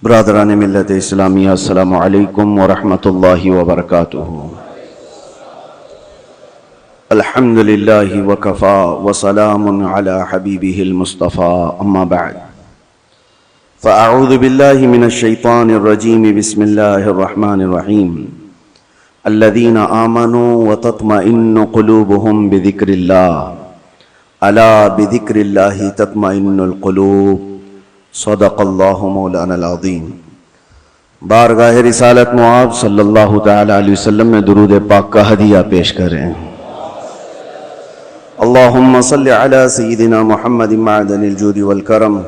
برادران ملت اسلامیہ، السلام علیکم ورحمۃ اللہ وبرکاتہ۔ الحمد للہ وکفا وسلام علی حبیبہ المصطفیٰ، اما بعد فاعوذ باللہ من الشیطان الرجیم، بسم اللہ الرحمن الرحیم۔ الذین آمنوا وتطمئن قلوبهم بذکر اللہ، الا بذکر اللہ تطمئن القلوب، صدق اللہ مولانا العظیم۔ بارگاہ رسالت معاب صلی اللہ تعالی علیہ وسلم میں درود پاک کا ہدیہ پیش کریں۔ اللہم صلی علی سیدنا محمد معدن الجود والکرم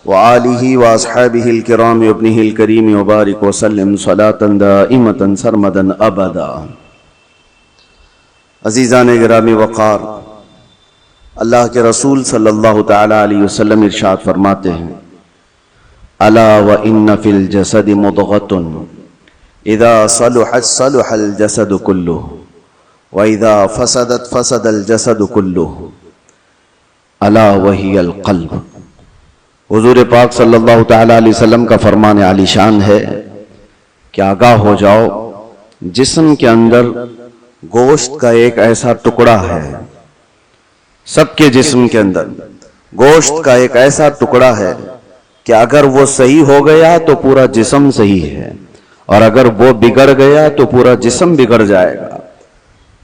وآلہ واصحابہ الکرام وابنہ الکریم وبارک وسلم صلاة دائمة سرمدا ابدا۔ عزیزان گرامی وقار، اللہ کے رسول صلی اللہ تعالی علیہ وسلم ارشاد فرماتے ہیں، الا وان فی الجسد مضغۃ اذا صلحت صلح الجسد کلہ واذا فسدت فسد الجسد کلہ الا وہی القلب۔ حضور پاک صلی اللہ تعالی علیہ وسلم کا فرمان عالی شان ہے کہ آگاہ ہو جاؤ، جسم کے اندر گوشت کا ایک ایسا ٹکڑا ہے، سب کے جسم کے اندر گوشت کا ایک ایسا ٹکڑا ہے کہ اگر وہ صحیح ہو گیا تو پورا جسم صحیح ہے، اور اگر وہ بگڑ گیا تو پورا جسم بگڑ جائے گا۔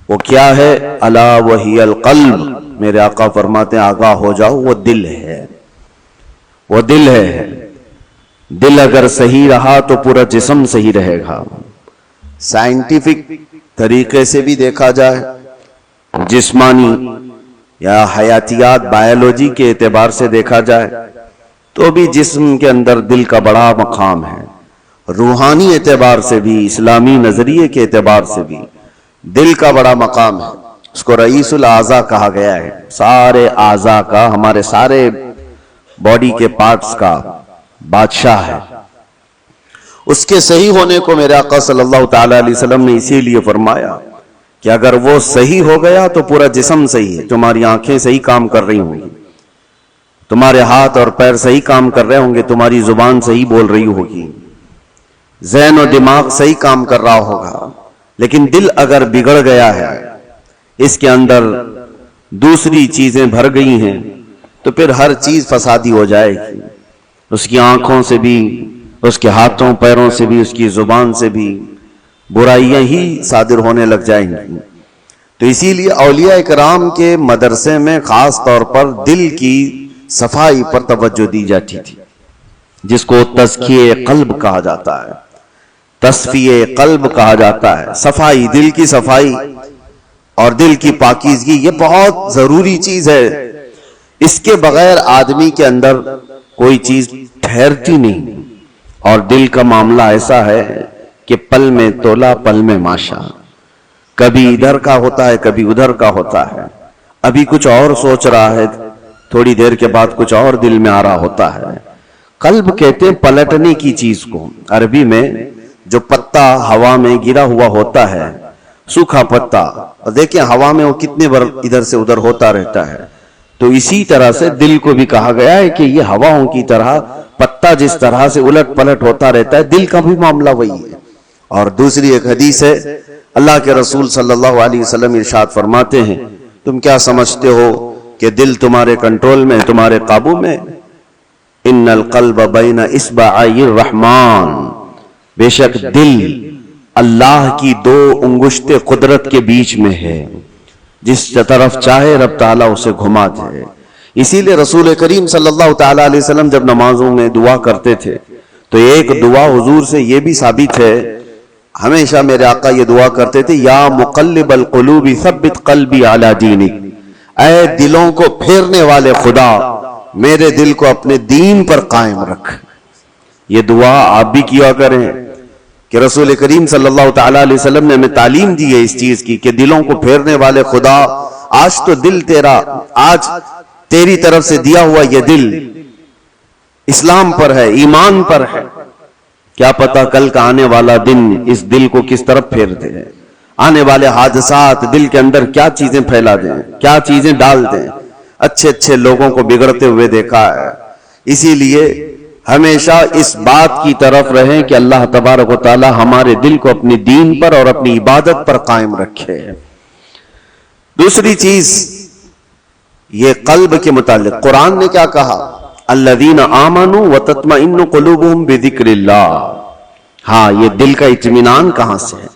وہ کیا ہے؟ الا وہی القلب۔ میرے آقا فرماتے ہیں آگاہ ہو جاؤ، وہ دل ہے، وہ دل ہے۔ دل اگر صحیح رہا تو پورا جسم صحیح رہے گا۔ سائنٹیفک طریقے سے بھی دیکھا جائے، جسمانی یا حیاتیات بائیولوجی کے اعتبار سے دیکھا جائے تو بھی جسم کے اندر دل کا بڑا مقام ہے۔ روحانی اعتبار سے بھی، اسلامی نظریے کے اعتبار سے بھی دل کا بڑا مقام ہے۔ اس کو رئیس الاعضاء کہا گیا ہے، سارے اعضاء کا، ہمارے سارے باڈی کے پارٹس کا بادشاہ ہے۔ اس کے صحیح ہونے کو میرے آقا صلی اللہ تعالی علیہ وسلم نے اسی لیے فرمایا کہ اگر وہ صحیح ہو گیا تو پورا جسم صحیح ہے۔ تمہاری آنکھیں صحیح کام کر رہی ہوں گی، تمہارے ہاتھ اور پیر صحیح کام کر رہے ہوں گے، تمہاری زبان صحیح بول رہی ہوگی، ذہن و دماغ صحیح کام کر رہا ہوگا۔ لیکن دل اگر بگڑ گیا ہے، اس کے اندر دوسری چیزیں بھر گئی ہیں، تو پھر ہر چیز فسادی ہو جائے گی۔ اس کی آنکھوں سے بھی، اس کے ہاتھوں پیروں سے بھی، اس کی زبان سے بھی برائیاں ہی صادر ہونے لگ جائیں گی۔ تو اسی لیے اولیاء کرام کے مدرسے میں خاص طور پر دل کی صفائی پر توجہ دی جاتی تھی، جس کو تزکیہ قلب کہا جاتا ہے، تصفیہ قلب کہا جاتا ہے۔ صفائی، دل کی صفائی اور دل کی پاکیزگی، یہ بہت ضروری چیز ہے۔ اس کے بغیر آدمی کے اندر کوئی چیز ٹھہرتی نہیں۔ اور دل کا معاملہ ایسا ہے کہ پل میں تولا پل میں ماشا، کبھی ادھر کا ہوتا ہے کبھی ادھر کا ہوتا ہے۔ ابھی کچھ اور سوچ رہا ہے، تھوڑی دیر کے بعد کچھ اور دل میں آ رہا ہوتا ہے۔ قلب کہتے ہیں پلٹنے کی چیز کو۔ عربی میں جو پتا ہوا میں گرا ہوا ہوتا ہے، سوکھا پتا، دیکھیں ہوا میں وہ کتنے بار ادھر سے ادھر ہوتا رہتا ہے، تو اسی طرح سے دل کو بھی کہا گیا ہے کہ یہ ہواؤں کی طرح پتا جس طرح سے الٹ پلٹ ہوتا رہتا ہے، دل کا بھی معاملہ وہی ہے۔ اور دوسری ایک حدیث ہے، اللہ کے رسول صلی اللہ علیہ وسلم ارشاد فرماتے ہیں، تم کیا سمجھتے ہو کہ دل تمہارے کنٹرول میں، تمہارے قابو میں؟ ان القلب بین اصبعی الرحمن، بے شک دل اللہ کی دو انگشت قدرت کے بیچ میں ہے، جس طرف چاہے رب تعالیٰ اسے گھما دے۔ اسی لیے رسول کریم صلی اللہ تعالی علیہ وسلم جب نمازوں میں دعا کرتے تھے تو ایک دعا حضور سے یہ بھی ثابت ہے، ہمیشہ میرے آقا یہ دعا کرتے تھے، یا مقلب القلوب ثبت قلبی علی دینک، اے دلوں کو پھیرنے والے خدا، میرے دل کو اپنے دین پر قائم رکھ۔ یہ دعا آپ بھی کیا کریں کہ رسول کریم صلی اللہ تعالی علیہ وسلم نے ہمیں تعلیم دی ہے اس چیز کی کہ دلوں کو پھیرنے والے خدا، آج تو دل تیرا، آج تیری طرف سے دیا ہوا یہ دل اسلام پر ہے، ایمان پر ہے، کیا پتا کل کا آنے والا دن اس دل کو کس طرف پھیر دے، آنے والے حادثات دل کے اندر کیا چیزیں پھیلا دیں، کیا چیزیں ڈال دیں۔ اچھے اچھے لوگوں کو بگڑتے ہوئے دیکھا ہے، اسی لیے ہمیشہ اس بات کی طرف رہیں کہ اللہ تبارک و تعالی ہمارے دل کو اپنی دین پر اور اپنی عبادت پر قائم رکھے۔ دوسری چیز یہ قلب کے متعلق قرآن نے کیا کہا؟ الذین آمنوا وتطمئن قلوبہم بذکر اللہ۔ ہاں، یہ دل کا اطمینان کہاں سے ہے؟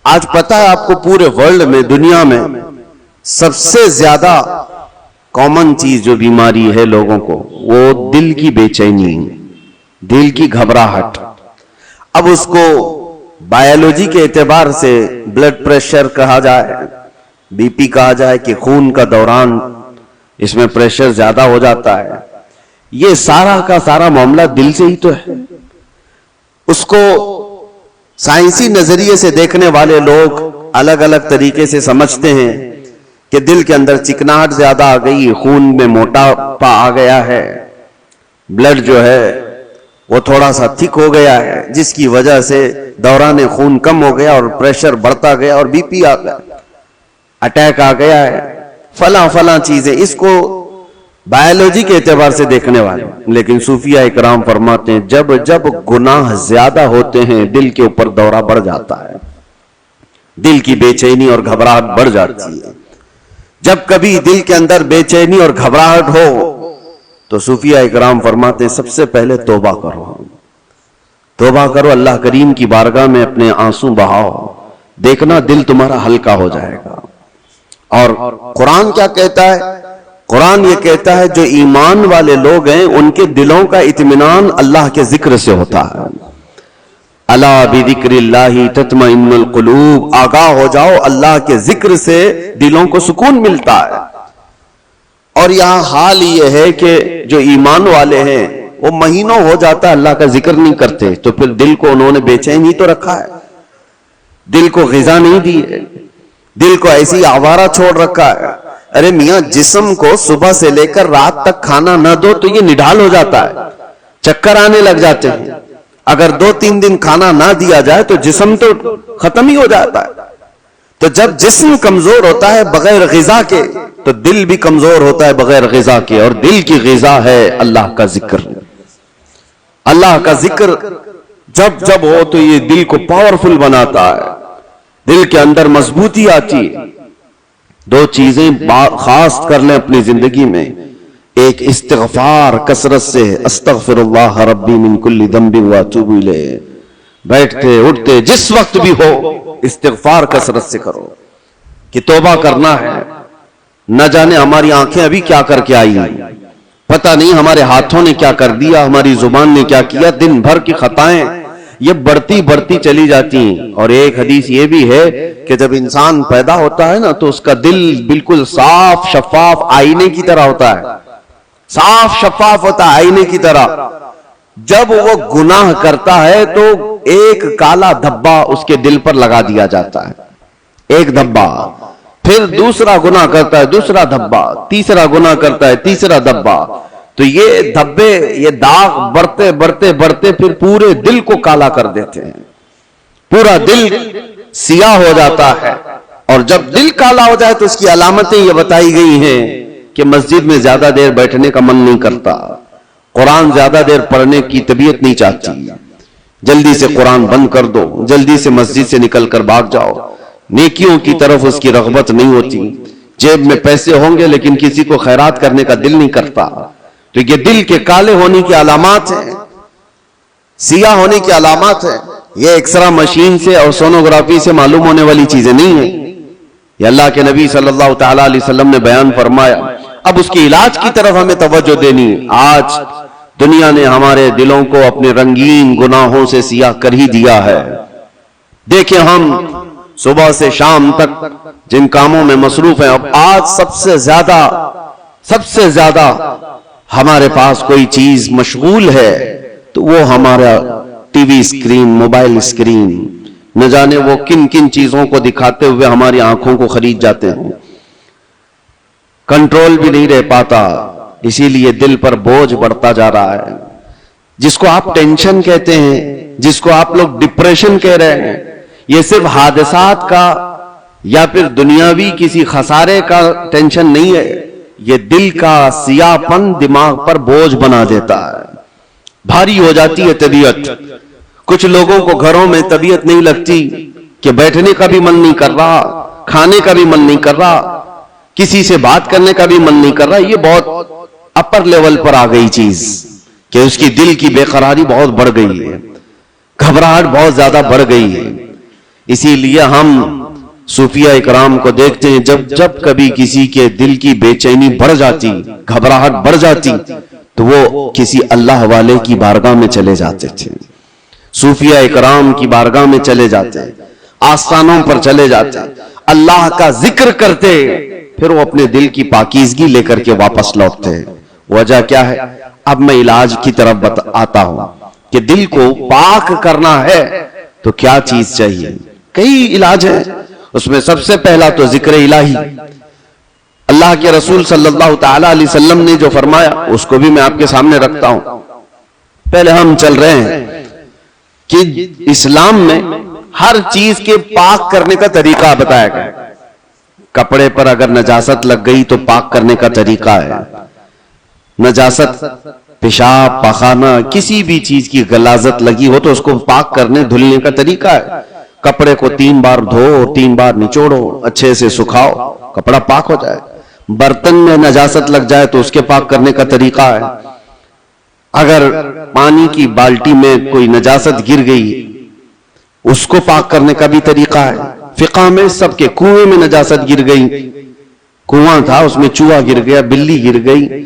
آج پتہ ہے آپ کو پورے ورلڈ میں، دنیا میں سب سے زیادہ کامن چیز جو بیماری ہے لوگوں کو، وہ دل کی بے چینی، دل کی گھبراہٹ۔ اب اس کو بایولوجی کے اعتبار سے بلڈ پریشر کہا جائے، بی پی کہا جائے کہ خون کا دوران اس میں پریشر زیادہ ہو جاتا ہے، یہ سارا کا سارا معاملہ دل سے ہی تو ہے۔ اس کو سائنسی نظریے سے دیکھنے والے لوگ الگ الگ طریقے سے سمجھتے ہیں کہ دل کے اندر چکناہٹ زیادہ آ گئی، خون میں موٹاپا آ گیا ہے، بلڈ جو ہے وہ تھوڑا سا تھک ہو گیا ہے، جس کی وجہ سے دوران خون کم ہو گیا اور پریشر بڑھتا گیا اور بی پی آ گیا، اٹیک آ گیا ہے، فلاں فلاں چیزیں۔ اس کو بایولوجی کے اعتبار سے دیکھنے والے، لیکن صوفیہ اکرام فرماتے ہیں جب جب گناہ زیادہ ہوتے ہیں دل کے اوپر دورہ بڑھ جاتا ہے، دل کی بے چینی اور گھبراہٹ بڑھ جاتی ہے۔ جب کبھی دل کے اندر بے چینی اور گھبراہٹ ہو تو صوفیہ اکرام فرماتے ہیں سب سے پہلے توبہ کرو، توبہ کرو، اللہ کریم کی بارگاہ میں اپنے آنسو بہاؤ، دیکھنا دل تمہارا ہلکا ہو جائے گا۔ اور قرآن کیا کہتا ہے؟ قرآن یہ کہتا ہے جو ایمان والے لوگ ہیں ان کے دلوں کا اطمینان اللہ کے ذکر سے ہوتا ہے۔ الا بذکر اللہ تطمئن القلوب، آگاہ ہو جاؤ، اللہ کے ذکر سے دلوں کو سکون ملتا ہے۔ اور یہاں حال یہ ہے کہ جو ایمان والے ہیں وہ مہینوں ہو جاتا ہے اللہ کا ذکر نہیں کرتے، تو پھر دل کو انہوں نے بے چین ہی تو رکھا ہے، دل کو غذا نہیں دی ہے، دل کو ایسی آوارہ چھوڑ رکھا ہے۔ ارے میاں، جسم کو صبح سے لے کر رات تک کھانا نہ دو تو یہ نڈھال ہو جاتا ہے، چکر آنے لگ جاتے ہیں۔ اگر 2-3 دن کھانا نہ دیا جائے تو جسم تو ختم ہی ہو جاتا ہے۔ تو جب جسم کمزور ہوتا ہے بغیر غذا کے تو دل بھی کمزور ہوتا ہے بغیر غذا کے، اور دل کی غذا ہے اللہ کا ذکر۔ اللہ کا ذکر جب جب ہو تو یہ دل کو پاورفل بناتا ہے، دل کے اندر مضبوطی آتی ہے۔ 2 چیزیں خاص کر لیں اپنی زندگی میں، ایک استغفار کثرت سے، استغفر اللہ ربی من کل ذنب واتوب الیہ، بیٹھتے اٹھتے جس وقت بھی ہو استغفار کثرت سے کرو کہ توبہ کرنا ہے۔ نہ جانے ہماری آنکھیں ابھی کیا کر کے آئی ہیں، پتہ نہیں ہمارے ہاتھوں نے کیا کر دیا، ہماری زبان نے کیا کیا، دن بھر کی خطائیں یہ بڑھتی چلی جاتی ہیں۔ اور ایک حدیث یہ بھی ہے کہ جب انسان پیدا ہوتا ہے نا تو اس کا دل بالکل صاف شفاف آئینے کی طرح ہوتا ہے، صاف شفاف ہوتا ہے آئینے کی طرح۔ جب وہ گناہ کرتا ہے تو ایک کالا دھبا اس کے دل پر لگا دیا جاتا ہے، ایک دھبا، پھر دوسرا گناہ کرتا ہے دوسرا دھبا، تیسرا گناہ کرتا ہے تیسرا دھبا، تو یہ دھبے، یہ داغ بڑھتے بڑھتے بڑھتے پھر پورے دل کو کالا کر دیتے ہیں، پورا دل سیاہ ہو جاتا ہے۔ اور جب دل کالا ہو جائے تو اس کی علامتیں یہ بتائی گئی ہیں کہ مسجد میں زیادہ دیر بیٹھنے کا من نہیں کرتا، قرآن زیادہ دیر پڑھنے کی طبیعت نہیں چاہتی، جلدی سے قرآن بند کر دو، جلدی سے مسجد سے نکل کر بھاگ جاؤ، نیکیوں کی طرف اس کی رغبت نہیں ہوتی، جیب میں پیسے ہوں گے لیکن کسی کو خیرات کرنے کا دل نہیں کرتا۔ تو یہ دل کے کالے ہونے کی علامات ہیں، سیاہ ہونے کی علامات ہیں۔ یہ ایکسرا مشین سے اور سونوگرافی سے معلوم ہونے والی چیزیں نہیں ہیں، یہ اللہ کے نبی صلی اللہ تعالیٰ علیہ وسلم نے بیان فرمایا۔ اب اس کے علاج کی طرف ہمیں توجہ دینی۔ آج دنیا نے ہمارے دلوں کو اپنے رنگین گناہوں سے سیاہ کر ہی دیا ہے۔ دیکھیں ہم صبح سے شام تک جن کاموں میں مصروف ہیں، اب آج سب سے زیادہ ہمارے پاس کوئی چیز مشغول ہے تو وہ ہمارا T V screen, mobile screen, نہ جانے وہ کن کن چیزوں کو دکھاتے ہوئے ہماری آنکھوں کو خرید جاتے ہیں، کنٹرول بھی نہیں رہ پاتا، اسی لیے دل پر بوجھ بڑھتا جا رہا ہے۔ جس کو آپ ٹینشن کہتے ہیں، جس کو آپ لوگ ڈپریشن کہہ رہے ہیں، یہ صرف حادثات کا یا پھر دنیاوی کسی خسارے کا ٹینشن نہیں ہے، یہ دل کا سیاہ پن دماغ پر بوجھ بنا دیتا ہے۔ بھاری ہو جاتی ہے طبیعت. کچھ لوگوں کو گھروں میں طبیعت نہیں لگتی کہ بیٹھنے کا بھی من نہیں کر رہا, کھانے کا بھی من نہیں کر رہا, کسی سے بات کرنے کا بھی من نہیں کر رہا. یہ بہت اپر لیول پر آ گئی چیز کہ اس کی دل کی بے قراری بہت بڑھ گئی ہے, گھبراہٹ بہت زیادہ بڑھ گئی ہے. اسی لیے ہم صوفیہ اکرام کو دیکھتے ہیں جب کبھی کسی کے دل کی بے چینی بڑھ جاتی, گھبراہٹ بڑھ جاتی, تو وہ کسی اللہ والے کی بارگاہ میں چلے جاتے تھے, صوفیہ اکرام کی بارگاہ میں چلے جاتے, آستانوں پر چلے جاتے, اللہ کا ذکر کرتے, پھر وہ اپنے دل کی پاکیزگی لے کر کے واپس لوٹتے. وجہ کیا ہے؟ اب میں علاج کی طرف آتا ہوں کہ دل کو پاک کرنا ہے تو کیا چیز چاہیے. کئی علاج ہیں, اس میں سب سے پہلا تو ذکر الہی. اللہ کے رسول صلی اللہ تعالی علیہ وسلم نے جو فرمایا اس کو بھی میں آپ کے سامنے رکھتا ہوں. پہلے ہم چل رہے ہیں کہ اسلام میں ہر چیز کے پاک کرنے کا طریقہ بتایا گیا. کپڑے پر اگر نجاست لگ گئی تو پاک کرنے کا طریقہ ہے. نجاست, پیشاب, پخانہ, کسی بھی چیز کی غلاظت لگی ہو تو اس کو پاک کرنے دھلنے کا طریقہ ہے. کپڑے کو 3 بار دھو, 3 بار نچوڑو, اچھے سے سکھاؤ, کپڑا پاک ہو جائے. برتن میں نجاست لگ جائے تو اس کے پاک کرنے کا طریقہ ہے. اگر پانی کی بالٹی میں کوئی نجاست گر گئی اس کو پاک کرنے کا بھی طریقہ ہے. فقہ میں سب کے کنویں میں نجاست گر گئی, کنواں تھا اس میں چوہا گر گیا, بلی گر گئی,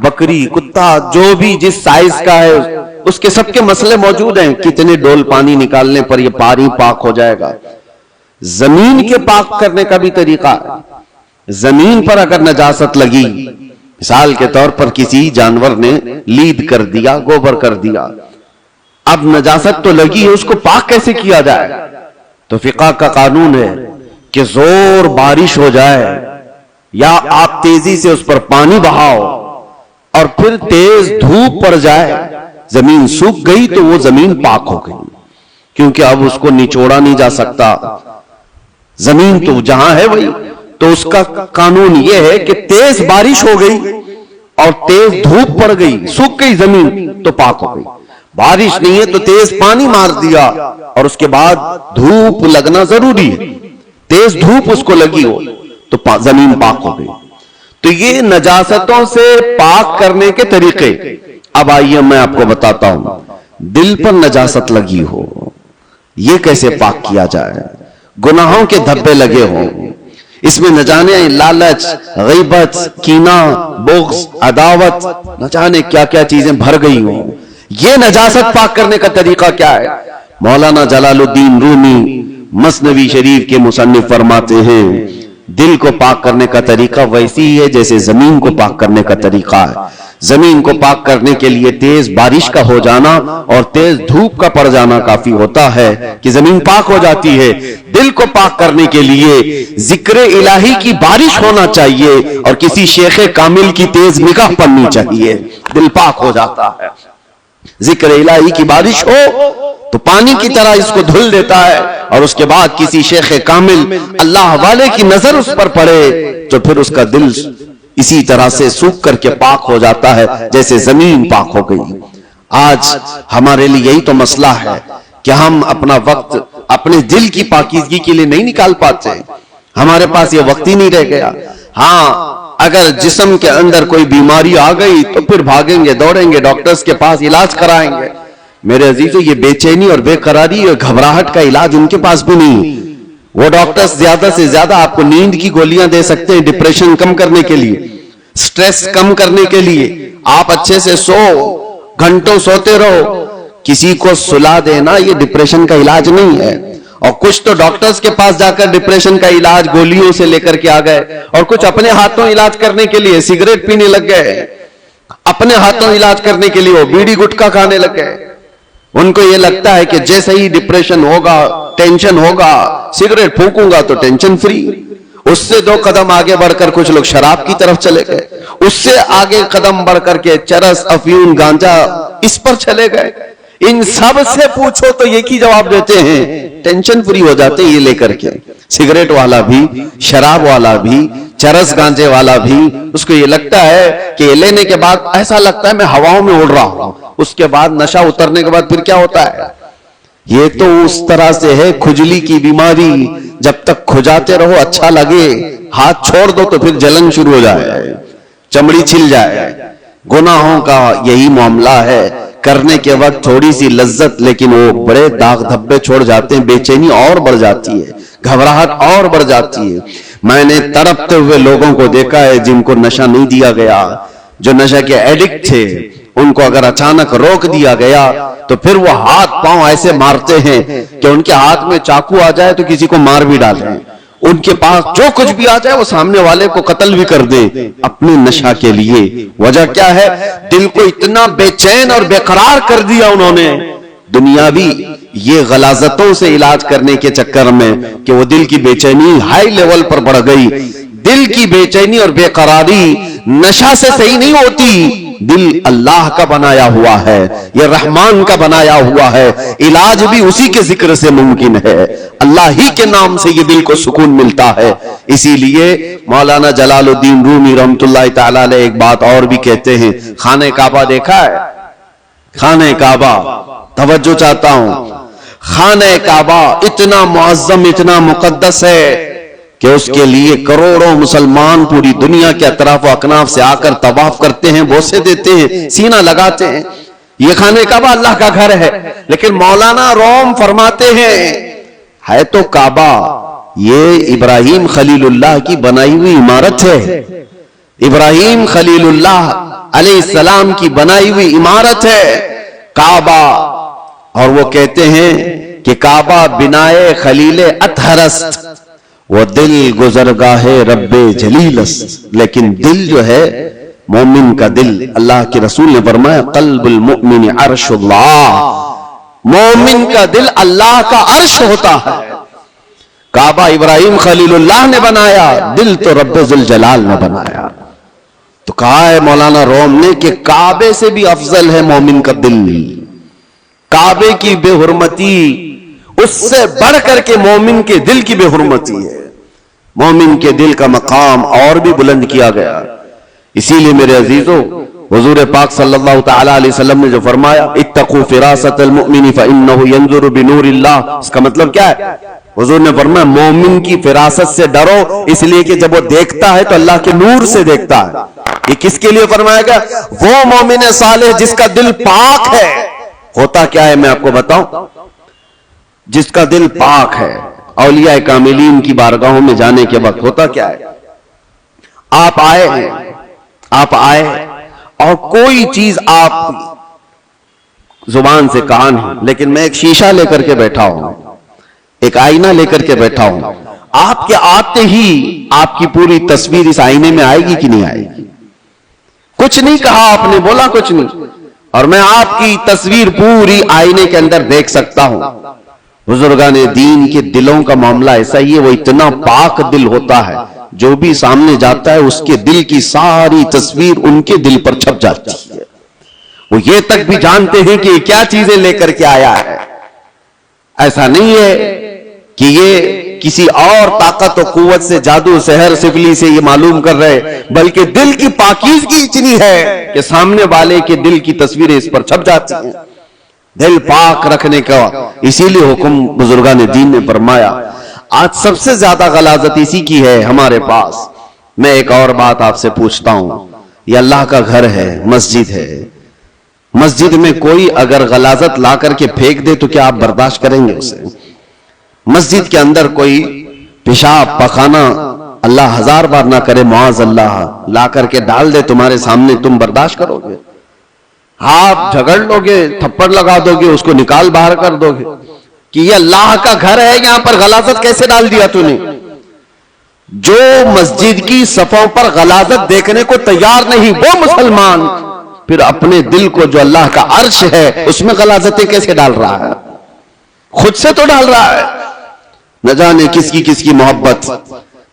بکری, کتا, جو بھی جس سائز کا ہے اس کے سب کے مسئلے موجود ہیں. کتنے ڈول پانی نکالنے پر یہ پانی پاک ہو جائے گا. زمین کے پاک کرنے کا بھی طریقہ ہے. زمین پر اگر نجاست لگی, مثال کے طور پر کسی جانور نے لید کر دیا, گوبر کر دیا, اب نجاست تو لگی ہے, اس کو پاک کیسے کیا جائے؟ تو فقہ کا قانون ہے کہ زور بارش ہو جائے یا آپ تیزی سے اس پر پانی بہاؤ اور پھر تیز دھوپ پڑ جائے, زمین سوکھ گئی تو وہ زمین پاک ہو گئی, کیونکہ اب اس کو نچوڑا نہیں جا سکتا. زمین تو جہاں ہے وہی. تو اس کا قانون یہ ہے کہ تیز بارش ہو گئی اور تیز دھوپ پڑ گئی, سوکھ گئی زمین تو پاک ہو گئی. بارش نہیں ہے تو تیز پانی مار دیا اور اس کے بعد دھوپ لگنا ضروری ہے, تیز دھوپ اس کو لگی ہو تو زمین پاک ہو گئی. تو یہ نجاستوں سے پاک کرنے کے طریقے. اب آئیے میں آپ کو بتاتا ہوں, دل پر نجاست لگی ہو یہ کیسے پاک کیا جائے. گناہوں کے دھبے لگے ہوں, اس میں نہ جانے لالچ, غیبت, کینہ, بغض, عداوت, نہ جانے کیا کیا چیزیں بھر گئی ہوں. یہ نجاست پاک کرنے کا طریقہ کیا ہے؟ مولانا جلال الدین رومی مثنوی شریف کے مصنف فرماتے ہیں دل کو پاک کرنے کا طریقہ ویسی ہی ہے جیسے زمین کو پاک کرنے کا طریقہ ہے. زمین کو پاک کرنے کے لیے تیز بارش کا ہو جانا اور تیز دھوپ کا پڑ جانا کافی ہوتا ہے کہ زمین پاک ہو جاتی ہے. دل کو پاک کرنے کے لیے ذکر الہی کی بارش ہونا چاہیے اور کسی شیخ کامل کی تیز نگاہ پڑنی چاہیے, دل پاک ہو جاتا ہے. ذکر الہی کی بارش ہو تو پانی کی طرح اس کو دھل دیتا ہے اور اس کے بعد کسی شیخ کامل اللہ والے کی نظر اس پر پڑے تو پھر اس کا دل اسی طرح سے سوکھ کر کے پاک ہو جاتا ہے جیسے زمین پاک ہو گئی. آج ہمارے لیے یہی تو مسئلہ ہے کہ ہم اپنا وقت اپنے دل کی پاکیزگی کے لیے نہیں نکال پاتے, ہمارے پاس یہ وقت ہی نہیں رہ گیا. ہاں اگر جسم کے اندر کوئی بیماری آ گئی تو پھر بھاگیں گے, دوڑیں گے, ڈاکٹرز کے پاس علاج کرائیں گے. میرے عزیزو یہ بے چینی اور بے قراری اور گھبراہٹ کا علاج ان کے پاس بھی نہیں. وہ ڈاکٹرز زیادہ سے زیادہ آپ کو نیند کی گولیاں دے سکتے ہیں ڈپریشن کم کرنے کے لیے, سٹریس کم کرنے کے لیے. آپ اچھے سے سو, گھنٹوں سوتے رہو. کسی کو سلا دینا یہ ڈپریشن کا علاج نہیں ہے. اور کچھ تو ڈاکٹرز کے پاس جا کر ڈپریشن کا علاج گولیوں سے لے کر کے آ گئے اور کچھ اپنے ہاتھوں علاج کرنے کے لیے سگریٹ پینے لگ گئے, اپنے ہاتھوں علاج کرنے کے لیے وہ بیڑی گٹکا کھانے لگ گئے. ان کو یہ لگتا ہے کہ جیسے ہی ڈپریشن ہوگا, ٹینشن ہوگا, سگریٹ پھونکوں گا تو ٹینشن فری. اس سے 2 قدم آگے بڑھ کر کچھ لوگ شراب کی طرف چلے گئے, اس سے آگے قدم بڑھ کر کے چرس, افیون, گانجا اس پر چلے گئے. ان سب سے پوچھو تو یہ کی جواب دیتے ہیں ٹینشن فری ہو جاتے یہ لے کر کے. سگریٹ والا بھی, شراب والا بھی, چرس گانجے والا بھی اس کو یہ لگتا ہے کہ یہ لینے کے بعد ایسا لگتا ہے میں ہواؤں میں اڑ رہا ہوں، اس کے بعد نشہ اترنے کے بعد پھر کیا ہوتا ہے؟ یہ تو اس طرح سے ہے کھجلی کی بیماری، جب تک کھجاتے رہو اچھا لگے، ہاتھ چھوڑ دو تو پھر جلن شروع ہو جائے، چمڑی چھل جائے۔ گناہوں کا یہی معاملہ ہے، کرنے کے وقت تھوڑی سی لذت، لیکن وہ بڑے داغ دھبے چھوڑ جاتے ہیں، بے چینی اور بڑھ جاتی ہے، گھبراہٹ اور بڑھ جاتی ہے۔ میں نے تڑپتے ہوئے لوگوں کو دیکھا ہے جن کو نشہ نہیں دیا گیا، جو نشہ کے ایڈکٹ تھے، ان کو اگر اچانک روک دیا گیا تو پھر وہ ہاتھ پاؤں ایسے مارتے ہیں کہ ان کے ہاتھ میں چاقو آ جائے تو کسی کو مار بھی ڈالیں، ان کے پاس جو کچھ بھی آ جائے وہ سامنے والے کو قتل بھی کر دیں اپنے نشہ کے لیے۔ وجہ کیا ہے؟ دل کو اتنا بے چین اور بے قرار کر دیا انہوں نے دنیاوی یہ غلاظتوں سے علاج کرنے کے چکر میں کہ وہ دل کی بے چینی ہائی لیول پر بڑھ گئی۔ دل کی بے چینی اور بے قراری نشہ سے صحیح نہیں ہوتی، دل اللہ کا بنایا ہوا ہے، یہ رحمان کا بنایا ہوا ہے، علاج بھی اسی کے ذکر سے ممکن ہے، اللہ ہی کے نام سے یہ دل کو سکون ملتا ہے۔ اسی لیے مولانا جلال الدین رومی رحمت اللہ تعالی علیہ ایک بات اور بھی کہتے ہیں، خانہ کعبہ دیکھا ہے؟ خانہ کعبہ، توجہ چاہتا ہوں، خانہ کعبہ اتنا معظم، اتنا مقدس ہے کہ اس کے لیے کروڑوں مسلمان پوری دنیا کے اطراف و اکناف سے آ کر طواف کرتے ہیں، بوسے دیتے ہیں، سینہ لگاتے ہیں۔ یہ خانہ کعبہ اللہ کا گھر ہے، لیکن مولانا روم فرماتے ہیں ہے تو کعبہ، یہ ابراہیم خلیل اللہ کی بنائی ہوئی عمارت ہے، ابراہیم خلیل اللہ علیہ السلام کی بنائی ہوئی عمارت ہے کعبہ۔ اور وہ کہتے ہیں کہ کعبہ بنائے خلیل اطہرست، وہ دل گزرگاہ رب جلیل است، لیکن دل جو ہے مومن کا دل، اللہ کے رسول نے فرمایا قلب المؤمن عرش اللہ، مومن کا دل اللہ کا عرش ہوتا ہے۔ کعبہ ابراہیم خلیل اللہ نے بنایا، دل تو رب ذوالجلال نے بنایا۔ تو کہا ہے مولانا روم نے کہ کعبے سے بھی افضل ہے مومن کا دل، کعبے کی بے حرمتی اس سے بڑھ کر کے مومن کے دل کی بے حرمتی ہے، مومن کے دل کا مقام اور بھی بلند کیا گیا۔ اسی لیے میرے عزیزو، حضور پاک صلی اللہ تعالی علیہ وسلم نے جو فرمایا اتقوا فراست المؤمن فإنه ينظر بنور اللہ، اس کا مطلب کیا ہے؟ حضور نے فرمایا مومن کی فراست سے ڈرو، اس لیے کہ جب وہ دیکھتا ہے تو اللہ کے نور سے دیکھتا ہے۔ یہ کس کے لیے فرمایا گیا؟ وہ مومن صالح جس کا دل پاک ہے۔ ہوتا کیا ہے میں آپ کو بتاؤں، جس کا دل پاک ہے، اولیاء کاملین کی بارگاہوں میں جانے کے وقت ہوتا کیا ہے؟ آپ آئے اور کوئی چیز آپ زبان سے کہا نہیں، لیکن میں ایک شیشہ لے کر کے بیٹھا ہوں، ایک آئینہ لے کر کے بیٹھا ہوں، آپ کے آتے ہی آپ کی پوری تصویر اس آئینے میں آئے گی کہ نہیں آئے گی؟ کچھ نہیں کہا آپ نے، بولا کچھ نہیں، اور میں آپ کی تصویر پوری آئینے کے اندر دیکھ سکتا ہوں۔ بزرگان دین کے دلوں کا معاملہ ایسا ہی ہے، وہ اتنا پاک دل ہوتا ہے، جو بھی سامنے جاتا ہے اس کے دل کی ساری تصویر ان کے دل پر چھپ جاتی ہے، وہ یہ تک بھی جانتے ہیں کہ یہ کیا چیزیں لے کر کے آیا ہے۔ ایسا نہیں ہے کہ یہ کسی اور طاقت و قوت سے، جادو سحر سفلی سے یہ معلوم کر رہے، بلکہ دل کی پاکیزگی اتنی ہے کہ سامنے والے کے دل کی تصویریں اس پر چھپ جاتی ہیں۔ دل پاک رکھنے کا اسی لیے حکم بزرگان دین نے فرمایا۔ آج سب سے زیادہ غلاظت اسی کی ہے ہمارے پاس۔ میں ایک اور بات آپ سے پوچھتا ہوں، یہ اللہ کا گھر ہے، مسجد ہے، مسجد میں کوئی اگر غلاظت لا کر کے پھینک دے تو کیا آپ برداشت کریں گے اسے؟ مسجد کے اندر کوئی پیشاب پخانہ اللہ ہزار بار نہ کرے معاذ اللہ لا کر کے ڈال دے تمہارے سامنے، تم برداشت کرو گے؟ آپ جھگڑ لو گے، تھپڑ لگا دو گے، اس کو نکال باہر کر دو گے کہ یہ اللہ کا گھر ہے، یہاں پر غلاظت کیسے ڈال دیا تو نے؟ جو مسجد کی صفوں پر غلاظت دیکھنے کو تیار نہیں وہ مسلمان پھر اپنے دل کو جو اللہ کا عرش ہے اس میں غلاظتیں کیسے ڈال رہا ہے؟ خود سے تو ڈال رہا ہے۔ نہ جانے کس کی محبت،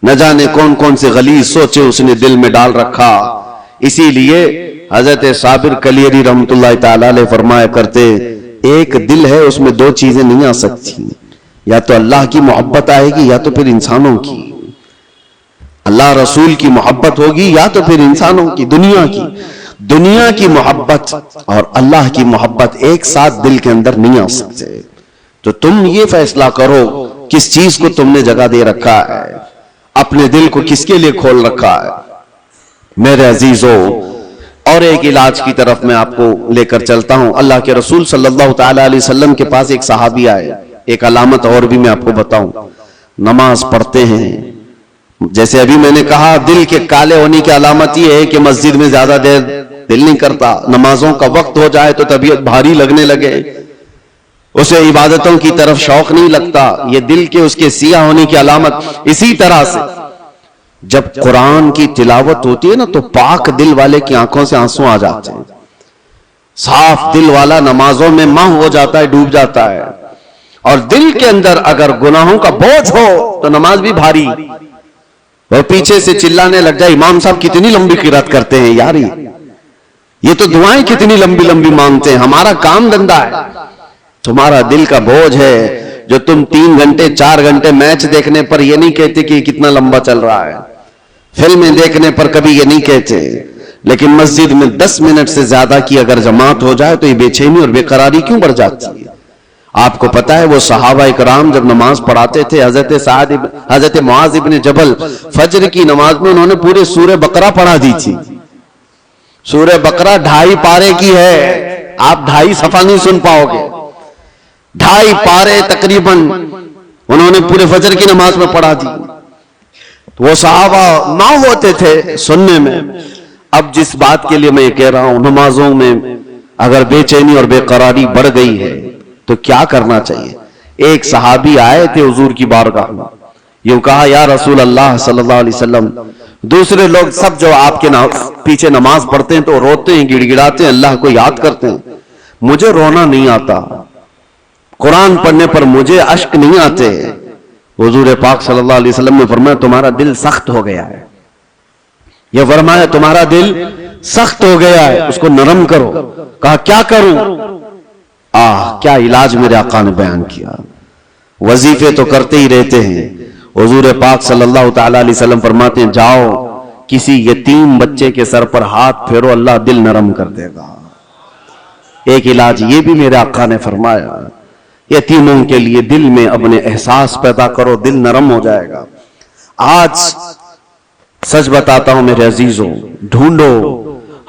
نہ جانے کون کون سے غلیظ سوچے اس نے دل میں ڈال رکھا۔ اسی لیے حضرت صابر کلیری رحمت اللہ تعالی علیہ فرمایا کرتے، ایک دل ہے اس میں دو چیزیں نہیں آ سکتی، یا تو اللہ کی محبت آئے گی یا تو پھر انسانوں کی۔ اللہ رسول کی محبت ہوگی یا تو پھر انسانوں کی، دنیا کی محبت اور اللہ کی محبت ایک ساتھ دل کے اندر نہیں آ سکتے. تو تم یہ فیصلہ کرو کس چیز کو تم نے جگہ دے رکھا ہے، اپنے دل کو کس کے لیے کھول رکھا ہے. میرے عزیزو، اور ایک علاج کی طرف میں آپ کو لے کر چلتا ہوں. اللہ کے رسول صلی اللہ تعالی علیہ وسلم کے پاس ایک صحابی آئے. ایک علامت اور بھی میں آپ کو بتاؤں، نماز پڑھتے ہیں، جیسے ابھی میں نے کہا دل کے کالے ہونے کی علامت یہ ہے کہ مسجد میں زیادہ دیر دل نہیں کرتا، نمازوں کا وقت ہو جائے تو طبیعت بھاری لگنے لگے، اسے عبادتوں کی طرف شوق نہیں لگتا، یہ دل کے اس کے سیاہ ہونے کی علامت. اسی طرح سے جب قرآن کی تلاوت ہوتی ہے نا تو پاک دل والے کی آنکھوں سے آنسو آ جاتے ہیں. صاف دل والا نمازوں میں ماہ ہو جاتا ہے، ڈوب جاتا ہے. اور دل کے اندر اگر گناہوں کا بوجھ ہو تو نماز بھی بھاری. اور پیچھے سے چلانے لگ جائے امام صاحب کتنی لمبی قرات کرتے ہیں یار، یہ تو دعائیں کتنی لمبی لمبی مانگتے ہیں، ہمارا کام دھندا ہے. تمہارا دل کا بوجھ ہے جو تم 3 گھنٹے 4 گھنٹے میچ دیکھنے پر یہ نہیں کہتے کہ کتنا لمبا چل رہا ہے، فلمیں دیکھنے پر کبھی یہ نہیں کہتے، لیکن مسجد میں 10 منٹ سے زیادہ کی اگر جماعت ہو جائے تو یہ بے چینی اور بے قراری کیوں بڑھ جاتی ہے. آپ کو پتا ہے وہ صحابہ اکرام جب نماز پڑھاتے تھے، حضرت معاذ ابن جبل فجر کی نماز میں انہوں نے پورے سورہ بقرہ پڑھا دی تھی. سورہ بقرہ 2.5 پارے کی ہے، آپ 2.5 صفحہ نہیں سن پاؤ گے. 2.5 پارے تقریباً انہوں نے پورے فجر کی نماز میں پڑھا دی. وہ صحابہ نہ ہوتے تھے سننے میں. اب جس بات کے لیے میں یہ کہہ رہا ہوں، نمازوں میں اگر بے چینی اور بے قراری بڑھ گئی ہے تو کیا کرنا چاہیے. ایک صحابی آئے تھے حضور کی بارگاہ میں، یوں کہا یا رسول اللہ صلی اللہ علیہ وسلم، دوسرے لوگ سب جو آپ کے پیچھے نماز پڑھتے ہیں تو روتے ہیں، گڑ گڑاتے ہیں، اللہ کو یاد کرتے ہیں، مجھے رونا نہیں آتا، قرآن پڑھنے پر مجھے اشک نہیں آتے. حضور پاک صلی اللہ علیہ وسلم نے فرمایا تمہارا دل سخت ہو گیا ہے. یہ فرمایا تمہارا دل سخت ہو گیا ہے، اس کو نرم کرو. کہا کیا کروں؟ کیا علاج میرے آقا نے بیان کیا. وظیفے تو کرتے ہی رہتے ہیں. حضور پاک صلی اللہ تعالی علیہ وسلم فرماتے ہیں جاؤ کسی یتیم بچے کے سر پر ہاتھ پھیرو، اللہ دل نرم کر دے گا. ایک علاج یہ بھی میرے آقا نے فرمایا، یتیموں کے لیے دل میں اپنے احساس پیدا کرو، دل نرم ہو جائے گا. آج سچ بتاتا ہوں میرے عزیزوں، ڈھونڈو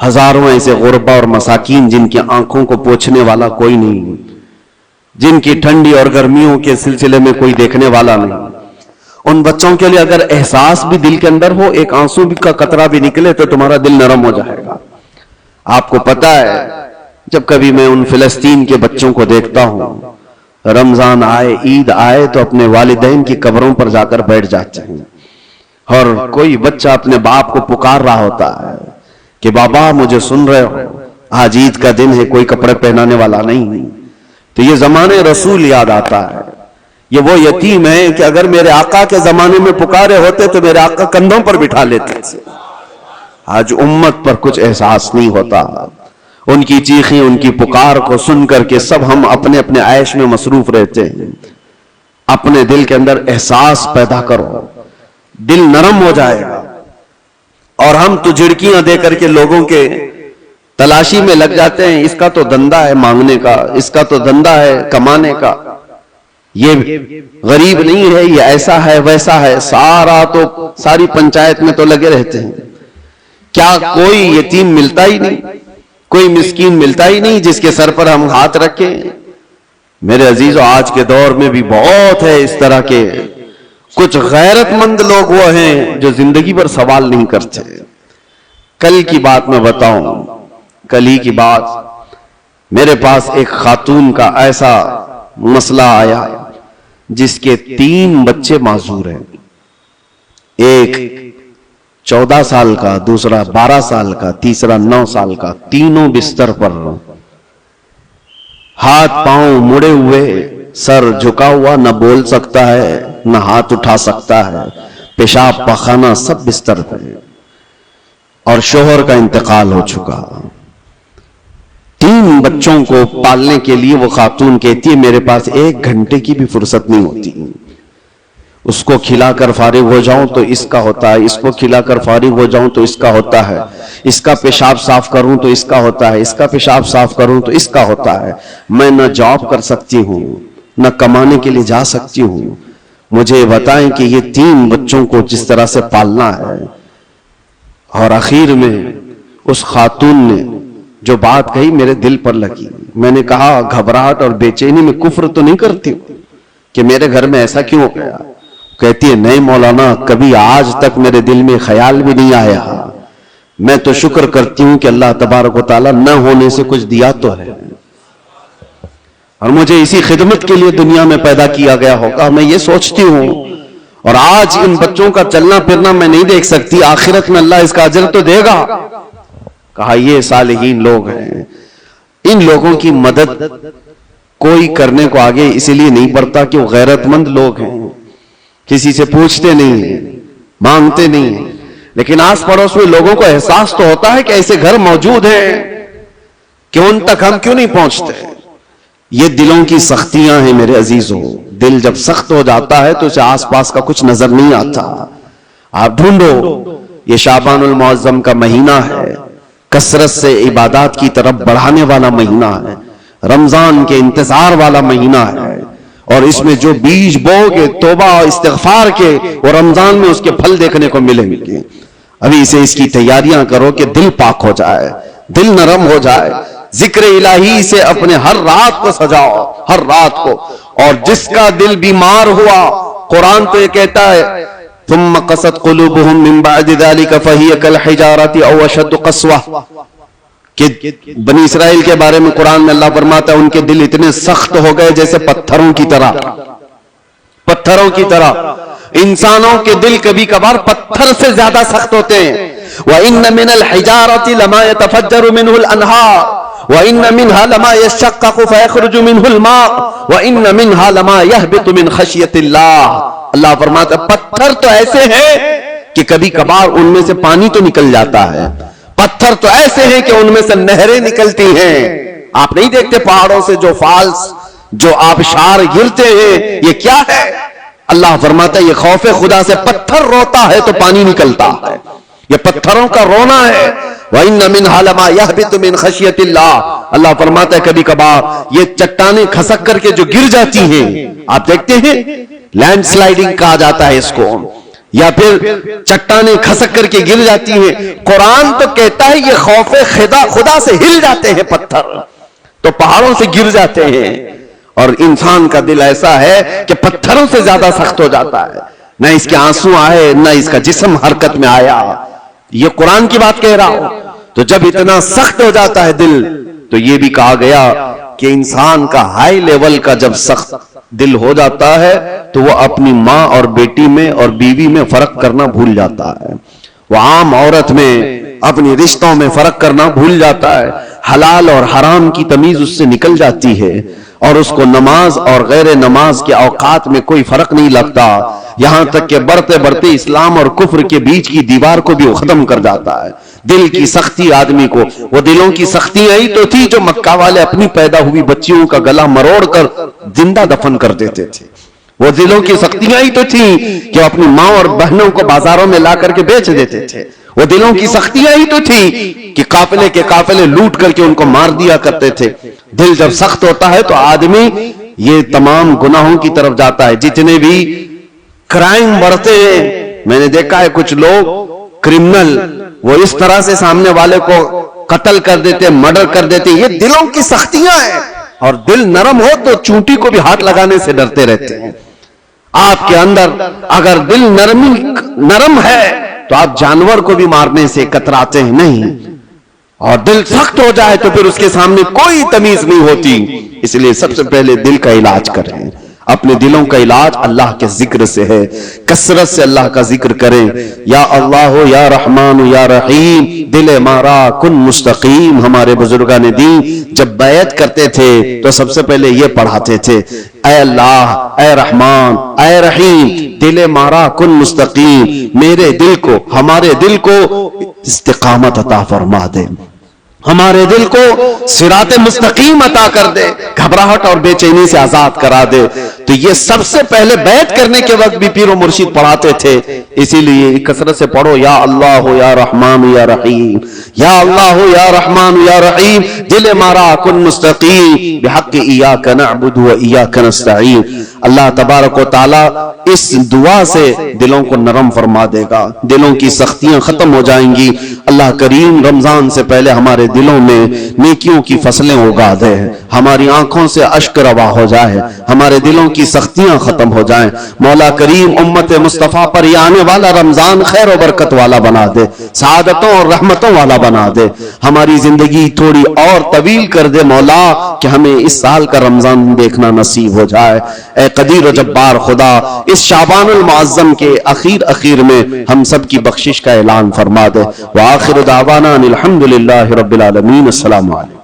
ہزاروں ایسے غربا اور مساکین جن کی آنکھوں کو پوچھنے والا کوئی نہیں، جن کی ٹھنڈی اور گرمیوں کے سلسلے میں کوئی دیکھنے والا نہیں. ان بچوں کے لیے اگر احساس بھی دل کے اندر ہو، ایک آنسو کا قطرہ بھی نکلے تو تمہارا دل نرم ہو جائے گا. آپ کو پتا ہے جب کبھی میں ان فلسطین کے بچوں کو دیکھتا ہوں، رمضان آئے، عید آئے تو اپنے والدین کی قبروں پر جا کر بیٹھ جاتے ہیں، اور کوئی بچہ اپنے باپ کو پکار رہا ہوتا ہے کہ بابا مجھے سن رہے ہو، آج عید کا دن ہے، کوئی کپڑے پہنانے والا نہیں. تو یہ زمانے رسول یاد آتا ہے. یہ وہ یتیم ہے کہ اگر میرے آقا کے زمانے میں پکارے ہوتے تو میرے آقا کندھوں پر بٹھا لیتے تھے. آج امت پر کچھ احساس نہیں ہوتا. ان کی چیخیں، ان کی پکار کو سن کر کے سب ہم اپنے اپنے عیش میں مصروف رہتے ہیں. اپنے دل کے اندر احساس پیدا کرو، دل نرم ہو جائے گا. اور ہم تو جھڑکیاں دے کر کے لوگوں کے تلاشی میں لگ جاتے ہیں، اس کا تو دھندا ہے مانگنے کا، اس کا تو دھندا ہے کمانے کا، یہ غریب نہیں ہے، یہ ایسا ہے ویسا ہے، ساری پنچایت میں تو لگے رہتے ہیں. کیا کوئی یتیم ملتا ہی نہیں، کوئی مسکین ملتا ہی نہیں جس کے سر پر ہم ہاتھ رکھیں؟ میرے عزیزو آج کے دور میں بھی بہت ہے اس طرح کے کچھ غیرت مند لوگ وہ ہیں جو زندگی پر سوال نہیں کرتے. کل کی بات میں بتاؤں، کل ہی کی بات، میرے پاس ایک خاتون کا ایسا مسئلہ آیا جس کے 3 بچے معذور ہیں. ایک 14 سال کا، دوسرا 12 سال کا، تیسرا 9 سال کا. تینوں بستر پر، ہاتھ پاؤں مڑے ہوئے، سر جھکا ہوا، نہ بول سکتا ہے نہ ہاتھ اٹھا سکتا ہے، پیشاب پخانہ سب بستر پہ. اور شوہر کا انتقال ہو چکا. 3 بچوں کو پالنے کے لیے وہ خاتون کہتی ہے میرے پاس 1 گھنٹے کی بھی فرصت نہیں ہوتی. اس کو کھلا کر فارغ ہو جاؤں تو اس کا ہوتا ہے، اس کو کھلا کر فارغ ہو جاؤں تو اس کا ہوتا ہے، اس کا پیشاب صاف کروں تو اس کا ہوتا ہے، اس کا پیشاب صاف کروں تو اس کا ہوتا ہے۔ میں نہ جاب کر سکتی ہوں، نہ کمانے کے لیے جا سکتی ہوں، مجھے بتائیں کہ یہ 3 بچوں کو جس طرح سے پالنا ہے۔ اور آخر میں اس خاتون نے جو بات کہی میرے دل پر لگی۔ میں نے کہا گھبراہٹ اور بے چینی میں کفر تو نہیں کرتی کہ میرے گھر میں ایسا کیوں ہو گیا؟ کہتی ہے نہیں مولانا، کبھی آج تک میرے دل میں خیال بھی نہیں آیا، میں تو شکر کرتی ہوں کہ اللہ تبارک و تعالیٰ نہ ہونے سے کچھ دیا تو ہے، اور مجھے اسی خدمت کے لیے دنیا میں پیدا کیا گیا ہوگا، میں یہ سوچتی ہوں۔ اور آج ان بچوں کا چلنا پھرنا میں نہیں دیکھ سکتی، آخرت میں اللہ اس کا اجر تو دے گا۔ کہا یہ صالحین لوگ ہیں، ان لوگوں کی مدد کوئی کرنے کو آگے اسی لیے نہیں بڑھتا کہ وہ غیرت مند لوگ ہیں، کسی سے پوچھتے نہیں ہیں، مانگتے نہیں ہیں، لیکن آس پڑوس میں لوگوں کو احساس تو ہوتا ہے کہ ایسے گھر موجود ہیں کہ ان تک ہم کیوں نہیں پہنچتے۔ یہ دلوں کی سختیاں ہیں میرے عزیزوں، دل جب سخت ہو جاتا ہے تو اسے آس پاس کا کچھ نظر نہیں آتا۔ آپ ڈھونڈو، یہ شعبان المعظم کا مہینہ ہے، کثرت سے عبادات کی طرف بڑھانے والا مہینہ ہے، رمضان کے انتظار والا مہینہ ہے، اور اس میں جو بیج بو گے توبہ استغفار کے، وہ رمضان میں اس کے پھل دیکھنے کو ملیں گے۔ ابھی سے اس کی تیاریاں کرو کہ دل پاک ہو جائے، دل نرم ہو جائے، ذکر الہی سے اپنے ہر رات کو سجاؤ، ہر رات کو۔ اور جس کا دل بیمار ہوا، قرآن تو یہ کہتا ہے ثم قست قلوبهم من بعد ذلك فهي كالحجارة او اشد قسوة، کہ بنی اسرائیل کے بارے میں قرآن میں اللہ فرماتا ہے ان کے دل اتنے سخت ہو گئے جیسے پتھروں کی طرح، پتھروں کی طرح۔ انسانوں کے دل کبھی کبھار پتھر سے زیادہ سخت ہوتے ہیں۔ وَإِنَّ مِنَ الْحِجَارَةِ لَمَا يَتَفَجَّرُ مِنْهُ الْأَنْهَارُ وَإِنَّ مِنْهَا لَمَا يَشَّقَّقُ فَيَخْرُجُ مِنْهُ الْمَاءُ وَإِنَّ مِنْهَا لَمَا يَهْبِطُ مِنْ خَشْيَةِ اللَّهِ۔ اللہ فرماتا ہے پتھر تو ایسے ہیں کہ کبھی کبھار ان میں سے پانی تو نکل جاتا ہے، پتھر تو ایسے ہیں کہ ان میں سے نہریں نکلتی ہیں۔ آپ نہیں دیکھتے پہاڑوں سے جو فالس، جو آبشار گرتے ہیں، یہ کیا ہے؟ اللہ فرماتا ہے یہ خوف خدا سے پتھر روتا ہے تو پانی نکلتا ہے، یہ پتھروں کا رونا ہے۔ وَإِنَّ مِنْهَا لَمَا يَهْبِطُ مِنْ خَشْيَةِ اللَّهِ۔ اللہ فرماتا ہے کبھی کبھار یہ چٹانیں کھسک کر کے جو گر جاتی ہیں، آپ دیکھتے ہیں لینڈ سلائیڈنگ کہا جاتا ہے اس کو، یا پھر چٹانیں کھسک کر کے گر جاتی ہیں۔ قرآن تو کہتا ہے یہ خوف خدا سے ہل جاتے ہیں پتھر، تو پہاڑوں سے گر جاتے ہیں۔ اور انسان کا دل ایسا ہے کہ پتھروں سے زیادہ سخت ہو جاتا ہے، نہ اس کے آنسو آئے نہ اس کا جسم حرکت میں آیا۔ یہ قرآن کی بات کہہ رہا ہوں۔ تو جب اتنا سخت ہو جاتا ہے دل، تو یہ بھی کہا گیا کہ انسان کا ہائی لیول کا جب سخت دل ہو جاتا ہے تو وہ اپنی ماں اور بیٹی میں اور بیوی میں فرق کرنا بھول جاتا ہے، وہ عام عورت میں اپنی رشتوں میں فرق کرنا بھول جاتا ہے، حلال اور حرام کی تمیز اس سے نکل جاتی ہے، اور اس کو نماز اور غیر نماز کے اوقات میں کوئی فرق نہیں لگتا، یہاں تک کہ بڑھتے بڑھتے اسلام اور کفر کے بیچ کی دیوار کو بھی وہ ختم کر جاتا ہے۔ دل کی سختی آدمی کو، وہ دلوں کی سختیاں ہی تو تھی جو مکہ والے اپنی پیدا ہوئی بچیوں کا گلا مروڑ کر زندہ دفن کر دیتے تھے۔ وہ دلوں کی سختیاں ہی تو تھی کہ وہ اپنی ماں اور بہنوں کو بازاروں میں لا کر کے بیچ دیتے تھے۔ وہ دلوں کی سختیاں ہی تو تھی کہ قافلے کے قافلے لوٹ کر کے ان کو مار دیا کرتے تھے۔ دل جب سخت ہوتا ہے تو آدمی یہ تمام گناہوں کی طرف جاتا ہے۔ جتنے بھی کرائم بڑھتے ہیں، میں نے دیکھا ہے کچھ لوگ کرمنل وہ اس طرح سے سامنے والے کو قتل کر دیتے، مرڈر کر دیتے، یہ دلوں کی سختیاں ہیں۔ اور دل نرم ہو تو چونٹی کو بھی ہاتھ لگانے سے ڈرتے رہتے ہیں۔ آپ کے اندر اگر دل نرم ہے تو آپ جانور کو بھی مارنے سے کتراتے ہیں نہیں، اور دل سخت ہو جائے تو پھر اس کے سامنے کوئی تمیز نہیں ہوتی۔ اس لیے سب سے پہلے دل کا علاج کریں۔ اپنے دلوں کا علاج اللہ کے ذکر سے ہے، کثرت سے اللہ کا ذکر کریں۔ یا اللہ یا رحمان یا رحیم، دل مارا کن مستقیم۔ ہمارے بزرگان دین جب بیعت کرتے تھے تو سب سے پہلے یہ پڑھاتے تھے، اے اللہ، اے رحمان، اے رحیم، دل مارا کن مستقیم، میرے دل کو، ہمارے دل کو استقامت عطا فرما دے۔ ہمارے دل کو صراط مستقیم عطا کر دے، گھبراہٹ اور بے چینی سے آزاد کرا دے۔ تو یہ سب سے پہلے بیعت کرنے کے وقت بھی پیر و مرشد پڑھاتے تھے، اسی لیے کثرت سے پڑھو یا اللہ یا رحمان یا رحیم، یا اللہ یا رحمان یا رحیم، دل مارا کن مستقیم بحق ایاک نعبد و ایاک نستعین۔ اللہ تبارک و تعالی اس دعا سے دلوں کو نرم فرما دے گا، دلوں کی سختیاں ختم ہو جائیں گی۔ اللہ کریم رمضان سے پہلے ہمارے دلوں میں نیکیوں کی فصلیں اگا دے، ہماری آنکھوں سے اشک روا ہو جائے، ہمارے دلوں کی سختیاں ختم ہو جائیں۔ مولا کریم امت مصطفیٰ پر یہ آنے والا رمضان خیر و برکت والا بنا دے، سعادتوں اور رحمتوں والا بنا دے، ہماری زندگی تھوڑی اور طویل کر دے مولا، کہ ہمیں اس سال کا رمضان دیکھنا نصیب ہو جائے۔ اے قدیر و جبار خدا، اس شعبان المعظم کے اخیر میں ہم سب کی بخشش کا اعلان فرما دے۔ وآخر دعوانا الحمدللہ رب العالمین۔ السلام علیکم۔